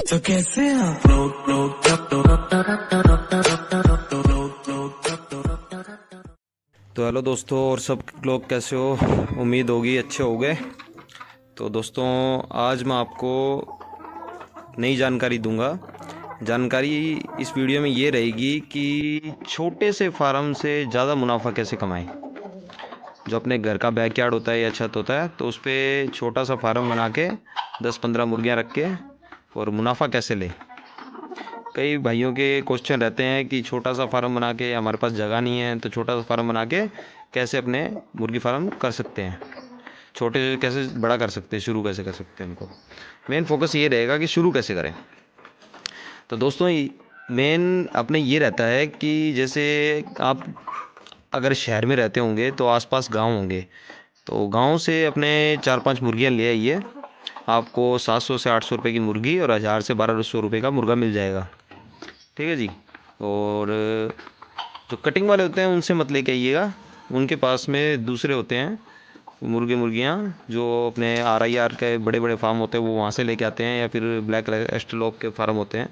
तो कैसे आप तो हेलो दोस्तों, और सब लोग कैसे हो? उम्मीद होगी अच्छे हो गए। तो दोस्तों, आज मैं आपको नई जानकारी दूंगा। जानकारी इस वीडियो में ये रहेगी कि छोटे से फार्म से ज़्यादा मुनाफा कैसे कमाएं। जो अपने घर का बैकयार्ड होता है या छत होता है, तो उस पर छोटा सा फार्म बना के 10-15 मुर्गियाँ रख के और मुनाफा कैसे लें। कई भाइयों के क्वेश्चन रहते हैं कि छोटा सा फार्म बना के, हमारे पास जगह नहीं है तो छोटा सा फार्म बना के कैसे अपने मुर्गी फार्म कर सकते हैं, छोटे से कैसे बड़ा कर सकते हैं, शुरू कैसे कर सकते हैं। उनको मेन फोकस ये रहेगा कि शुरू कैसे करें। तो दोस्तों, मेन अपने ये रहता है कि जैसे आप अगर शहर में रहते होंगे तो आसपास गांव होंगे, तो गांव से अपने 4-5 मुर्गियां ले आइए। आपको 700 से 800 रुपये की मुर्गी और 1000 से 1200 रुपये का मुर्गा मिल जाएगा। ठीक है जी। और जो कटिंग वाले होते हैं उनसे मत लेके आइएगा, उनके पास में दूसरे होते हैं मुर्गियाँ जो अपने RIR के बड़े बड़े फार्म होते हैं, वो वहाँ से लेके आते हैं, या फिर ब्लैक एस्ट्रोलॉप के फार्म होते हैं।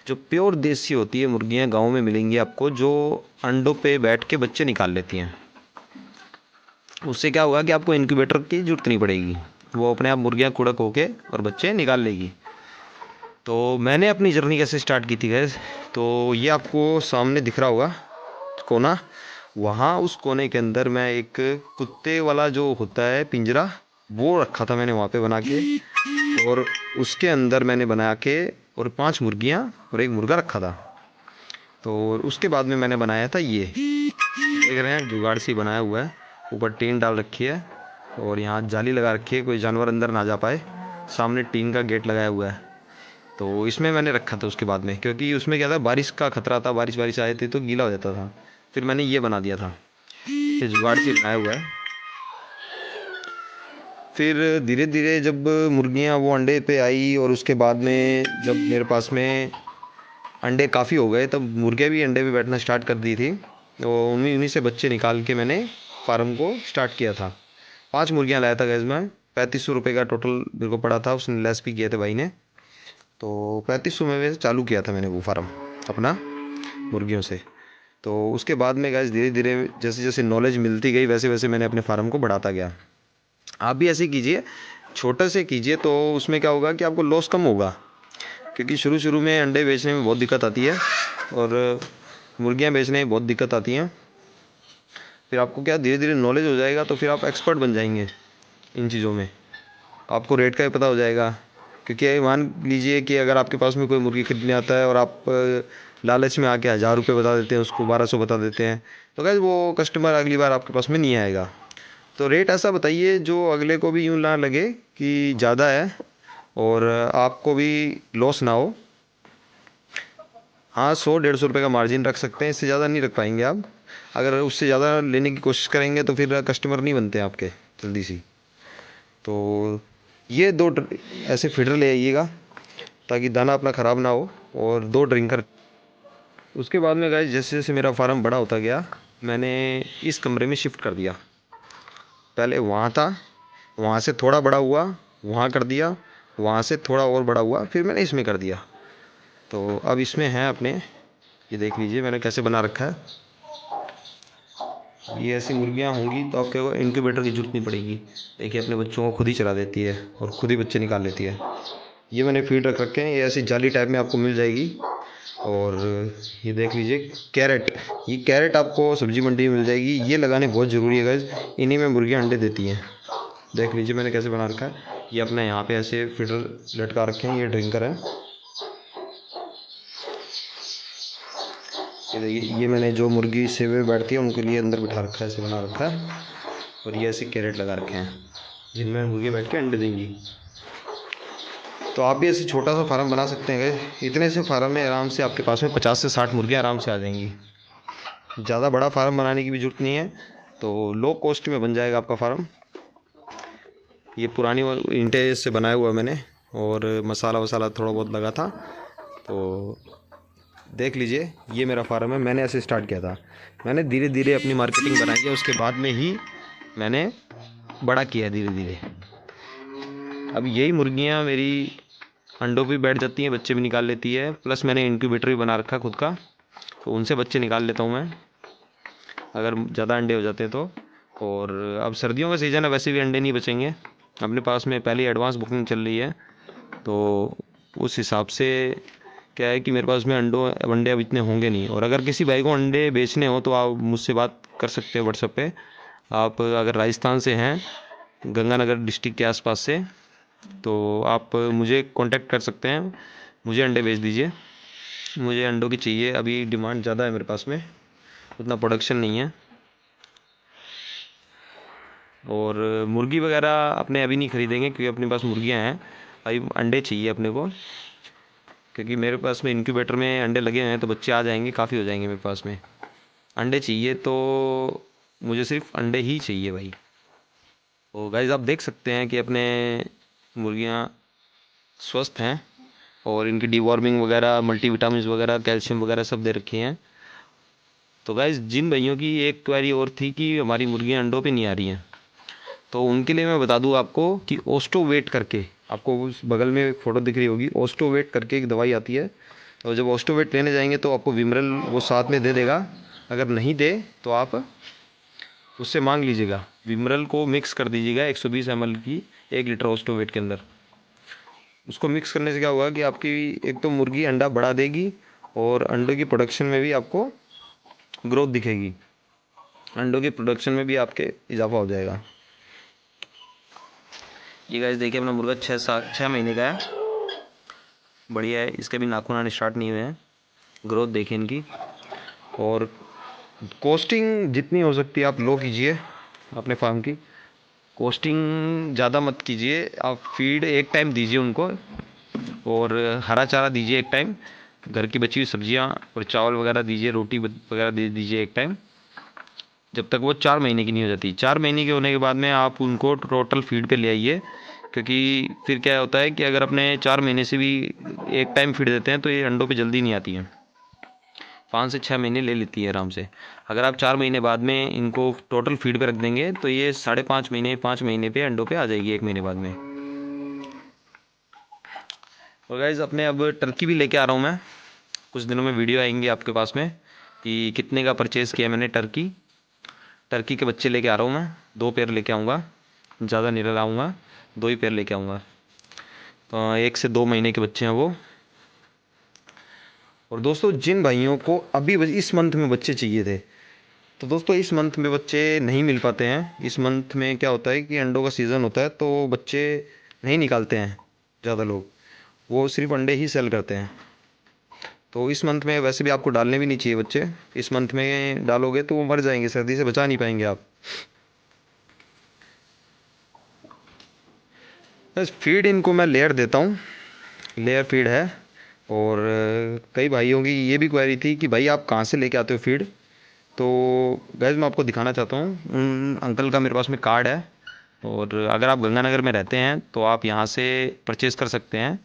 जो प्योर देसी होती है मुर्गियाँ गांव में मिलेंगी आपको, जो अंडों पे बैठ के बच्चे निकाल लेती हैं। उससे क्या होगा कि आपको इनक्यूबेटर की जरूरत नहीं पड़ेगी, वो अपने आप मुर्गियाँ कुड़क होके और बच्चे निकाल लेगी। तो मैंने अपनी जर्नी कैसे स्टार्ट की थी गैस, तो ये आपको सामने दिख रहा होगा कोना, वहाँ उस कोने के अंदर मैं एक कुत्ते वाला जो होता है पिंजरा, वो रखा था मैंने वहाँ पे बना के, और उसके अंदर मैंने बना के और 5 मुर्गियाँ और 1 मुर्गा रखा था। तो उसके बाद में मैंने बनाया था, ये देख रहे हैं जुगाड़ सी बनाया हुआ है, ऊपर टीन डाल रखी है और यहाँ जाली लगा रखी है, कोई जानवर अंदर ना जा पाए। सामने टीन का गेट लगाया हुआ है। तो इसमें मैंने रखा था उसके बाद में, क्योंकि उसमें क्या था, बारिश का खतरा था, बारिश आए थे तो गीला हो जाता था। फिर मैंने ये बना दिया था, ये जुगाड़ से बनाया हुआ है। फिर धीरे धीरे जब मुर्गियाँ वो अंडे पे आई, और उसके बाद में जब मेरे पास में अंडे काफ़ी हो गए, तब मुर्गियाँ भी अंडे पे बैठना स्टार्ट कर दी थी। तो उन्हीं से बच्चे निकाल के मैंने फार्म को स्टार्ट किया था। 5 मुर्गियाँ लाया था गैस में, 3500 रुपये का टोटल मेरे को पड़ा था, उसने लेस भी किए थे भाई ने। तो 3500 में चालू किया था मैंने वो फार्म अपना मुर्गियों से। तो उसके बाद में गैस धीरे धीरे जैसे जैसे नॉलेज मिलती गई, वैसे वैसे मैंने अपने फार्म को बढ़ाता गया। आप भी ऐसे कीजिए, छोटे से कीजिए, तो उसमें क्या होगा कि आपको लॉस कम होगा, क्योंकि शुरू शुरू में अंडे बेचने में बहुत दिक्कत आती है और मुर्गियां बेचने में बहुत दिक्कत आती हैं। फिर आपको क्या धीरे धीरे नॉलेज हो जाएगा, तो फिर आप एक्सपर्ट बन जाएंगे इन चीज़ों में, आपको रेट का भी पता हो जाएगा। क्योंकि मान लीजिए कि अगर आपके पास में कोई मुर्गी खरीदने आता है और आप लालच में आके 1000 रुपये बता देते हैं, उसको 1200 बता देते हैं, तो क्या वो कस्टमर अगली बार आपके पास में नहीं आएगा। तो रेट ऐसा बताइए जो अगले को भी यूँ ना लगे कि ज़्यादा है और आपको भी लॉस ना हो। हाँ, 100-150 रुपये का मार्जिन रख सकते हैं, इससे ज़्यादा नहीं रख पाएंगे आप। अगर उससे ज़्यादा लेने की कोशिश करेंगे तो फिर कस्टमर नहीं बनते आपके जल्दी सी। तो ये ऐसे फीडर ले आइएगा, ताकि दाना अपना ख़राब ना हो, और 2 ड्रिंकर। उसके बाद में गाइस जैसे जैसे मेरा फार्म बड़ा होता गया, मैंने इस कमरे में शिफ्ट कर दिया। पहले वहाँ था, वहाँ से थोड़ा बड़ा हुआ, वहाँ कर दिया, वहाँ से थोड़ा और बड़ा हुआ, फिर मैंने इसमें कर दिया। तो अब इसमें है अपने, ये देख लीजिए मैंने कैसे बना रखा है। ये ऐसी मुर्गियाँ होंगी तो आपको इनक्यूबेटर की जरूरत नहीं पड़ेगी। देखिए अपने बच्चों को खुद ही चला देती है और खुद ही बच्चे निकाल लेती है। ये मैंने फीड रख रखे हैं, ये ऐसी जाली टाइप में आपको मिल जाएगी। और ये देख लीजिए कैरेट, ये कैरेट आपको सब्जी मंडी में मिल जाएगी। ये लगाने बहुत ज़रूरी है गाइस, इन्हीं में मुर्गियाँ अंडे देती हैं। देख लीजिए मैंने कैसे बना रखा है। ये अपने यहाँ पे ऐसे फीडर लटका रखे हैं, ये ड्रिंकर है। ये देखिए, ये मैंने जो मुर्गी सेवे में बैठती है उनके लिए अंदर बिठा रखा है, ऐसे बना रखा है। और ये ऐसे कैरेट लगा रखे हैं जिनमें मुर्गी बैठ के अंडे देंगी। तो आप भी ऐसे छोटा सा फार्म बना सकते हैं। इतने से फार्म में आराम से आपके पास में 50 से 60 मुर्गियाँ आराम से आ जाएंगी। ज़्यादा बड़ा फार्म बनाने की भी ज़रूरत नहीं है, तो लो कॉस्ट में बन जाएगा आपका फार्म। ये पुरानी ईंटें से बनाया हुआ मैंने, और मसाला वसाला थोड़ा बहुत लगा था। तो देख लीजिए ये मेरा फार्म है, मैंने ऐसे स्टार्ट किया था। मैंने धीरे धीरे अपनी मार्केटिंग बनाई है, उसके बाद में ही मैंने बड़ा किया धीरे धीरे। अब यही मुर्गियाँ मेरी अंडों पे बैठ जाती हैं, बच्चे भी निकाल लेती है। प्लस मैंने इंक्यूबेटर भी बना रखा है खुद का, तो उनसे बच्चे निकाल लेता हूँ मैं अगर ज़्यादा अंडे हो जाते हैं तो। और अब सर्दियों का सीज़न है, वैसे भी अंडे नहीं बचेंगे अपने पास में, पहले एडवांस बुकिंग चल रही है, तो उस हिसाब से क्या है कि मेरे पास में अंडे अब इतने होंगे नहीं। और अगर किसी भाई को अंडे बेचने हो तो आप मुझसे बात कर सकते हो व्हाट्सएप पे। आप अगर राजस्थान से हैं, गंगानगर डिस्ट्रिक्ट के आसपास से, तो आप मुझे कांटेक्ट कर सकते हैं, मुझे अंडे बेच दीजिए। मुझे अंडों की चाहिए, अभी डिमांड ज़्यादा है मेरे पास में, उतना प्रोडक्शन नहीं है। और मुर्गी वगैरह अपने अभी नहीं ख़रीदेंगे क्योंकि अपने पास मुर्गियां हैं, अभी अंडे चाहिए अपने को, क्योंकि मेरे पास में इंक्यूबेटर में अंडे लगे हुए हैं, तो बच्चे आ जाएंगे, काफ़ी हो जाएंगे मेरे पास में। अंडे चाहिए तो मुझे सिर्फ अंडे ही चाहिए भाई। तो गाइस आप देख सकते हैं कि अपने मुर्गियां स्वस्थ हैं और इनकी डीवॉर्मिंग वगैरह, मल्टीविटामिन वगैरह, कैल्शियम वगैरह सब दे रखे हैं। तो गाइस जिन भाइयों की एक क्वेरी और थी कि हमारी मुर्गियां अंडों पे नहीं आ रही हैं, तो उनके लिए मैं बता दूं आपको कि ओस्टोवेट करके, आपको उस बगल में फ़ोटो दिख रही होगी, ओस्टोवेट करके एक दवाई आती है। और जब ओस्टोवेट लेने जाएंगे तो आपको विमरल वो साथ में दे देगा, अगर नहीं दे तो आप उससे मांग लीजिएगा। विमरल को मिक्स कर दीजिएगा 120 ml की 1 लीटर ओस्टोवेट के अंदर। उसको मिक्स करने से क्या होगा कि आपकी एक तो मुर्गी अंडा बढ़ा देगी और अंडों की प्रोडक्शन में भी आपको ग्रोथ दिखेगी, अंडों की प्रोडक्शन में भी आपके इजाफा हो जाएगा। ये गाइस देखिए अपना मुर्गा 6 महीने का है, बढ़िया है, इसके भी नाखून आने स्टार्ट नहीं हुए हैं। ग्रोथ देखिए इनकी। और कॉस्टिंग जितनी हो सकती है आप लो कीजिए अपने फार्म की, कॉस्टिंग ज़्यादा मत कीजिए। आप फीड एक टाइम दीजिए उनको और हरा चारा दीजिए एक टाइम, घर की बची हुई सब्जियां और चावल वगैरह दीजिए, रोटी वगैरह दे दीजिए एक टाइम, जब तक वो 4 महीने की नहीं हो जाती। 4 महीने के होने के बाद में आप उनको टोटल फीड पे ले आइए, क्योंकि फिर क्या होता है कि अगर अपने 4 महीने से भी एक टाइम फीड देते हैं तो ये अंडों पे जल्दी नहीं आती हैं, 5 से 6 महीने ले लेती है आराम से। अगर आप 4 महीने बाद में इनको टोटल फीड पे रख देंगे तो ये 5.5 महीने 5 महीने पे अंडों पे आ जाएगी 1 महीने बाद में। और गाइज अपने अब टर्की भी लेके आ रहा हूँ मैं, कुछ दिनों में वीडियो आएंगी आपके पास में कि कितने का परचेज़ किया मैंने टर्की के बच्चे लेके आ रहा हूँ मैं, 2 पेयर लेके आऊँगा, ज़्यादा नहीं लाऊँगा, 2 ही पेयर लेके आऊँगा। 1 से 2 महीने के बच्चे हैं वो। और दोस्तों जिन भाइयों को अभी इस मंथ में बच्चे चाहिए थे, तो दोस्तों इस मंथ में बच्चे नहीं मिल पाते हैं। इस मंथ में क्या होता है कि अंडों का सीज़न होता है, तो बच्चे नहीं निकालते हैं ज़्यादा लोग, वो सिर्फ अंडे ही सेल करते हैं। तो इस मंथ में वैसे भी आपको डालने भी नहीं चाहिए बच्चे, इस मंथ में डालोगे तो वो मर जाएंगे, सर्दी से बचा नहीं पाएंगे आप। बस फीड इनको मैं लेयर देता हूँ, लेयर फीड है। और कई भाइयों की ये भी क्वेरी थी कि भाई आप कहाँ से लेके आते हो फीड, तो गैस मैं आपको दिखाना चाहता हूँ, उन अंकल का मेरे पास में कार्ड है। और अगर आप गंगानगर में रहते हैं तो आप यहाँ से परचेज़ कर सकते हैं।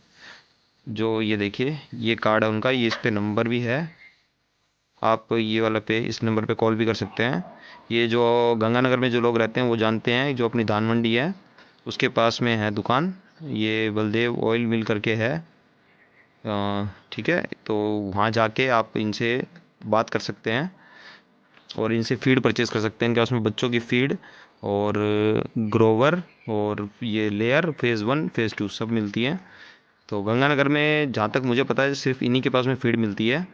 जो ये देखिए ये कार्ड है उनका, ये इस पे नंबर भी है, आप ये वाला पे इस नंबर पे कॉल भी कर सकते हैं। ये जो गंगानगर में जो लोग रहते हैं वो जानते हैं, जो अपनी धान मंडी है उसके पास में है दुकान, ये बलदेव ऑयल मिल करके है, ठीक है। तो वहाँ जाके आप इनसे बात कर सकते हैं और इनसे फीड परचेज़ कर सकते हैं। क्या उसमें बच्चों की फीड और ग्रोवर और ये लेयर फेज़ 1 फेज़ 2 सब मिलती हैं। तो गंगानगर में जहाँ तक मुझे पता है सिर्फ इन्हीं के पास में फीड मिलती है,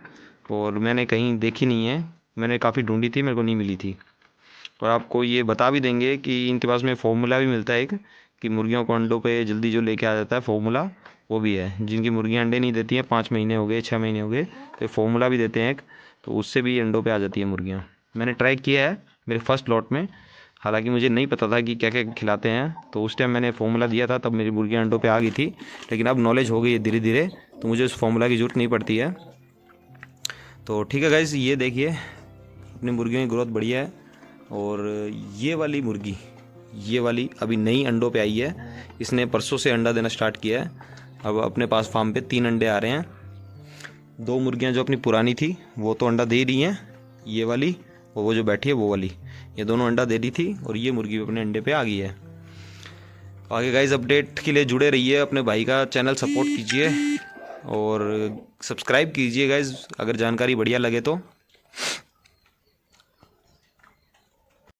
और मैंने कहीं देखी नहीं है, मैंने काफ़ी ढूंढी थी, मेरे को नहीं मिली थी। और आपको ये बता भी देंगे कि इनके पास में फार्मूला भी मिलता है एक, कि मुर्गियों को अंडों पे जल्दी जो लेके आ जाता है फार्मूला, वो भी है। जिनकी मुर्गियाँ अंडे नहीं देती हैं, 5 महीने हो गए 6 महीने हो गए, तो फार्मूला भी देते हैं एक, तो उससे भी अंडों पे आ जाती है मुर्गियाँ। मैंने ट्राई किया है मेरे फर्स्ट लॉट में, हालांकि मुझे नहीं पता था कि क्या क्या खिलाते हैं, तो उस टाइम मैंने फार्मूला दिया था तब मेरी मुर्गियाँ अंडों पे आ गई थी। लेकिन अब नॉलेज हो गई है धीरे धीरे, तो मुझे उस फार्मूला की ज़रूरत नहीं पड़ती है। तो ठीक है गाइस, ये देखिए अपनी मुर्गियों की ग्रोथ बढ़िया है। और ये वाली मुर्गी, ये वाली अभी नई अंडों पे आई है, इसने परसों से अंडा देना स्टार्ट किया है। अब अपने पास फार्म पे 3 अंडे आ रहे हैं। 2 मुर्गियां जो अपनी पुरानी थी वो तो अंडा दे रही हैं, ये वाली और वो जो बैठी है वो वाली, ये दोनों अंडा दे रही थी और ये मुर्गी अपने अंडे पे आ गई है। आगे गाइज अपडेट के लिए जुड़े रहिए, अपने भाई का चैनल सपोर्ट कीजिए और सब्सक्राइब कीजिए गाइज अगर जानकारी बढ़िया लगे तो।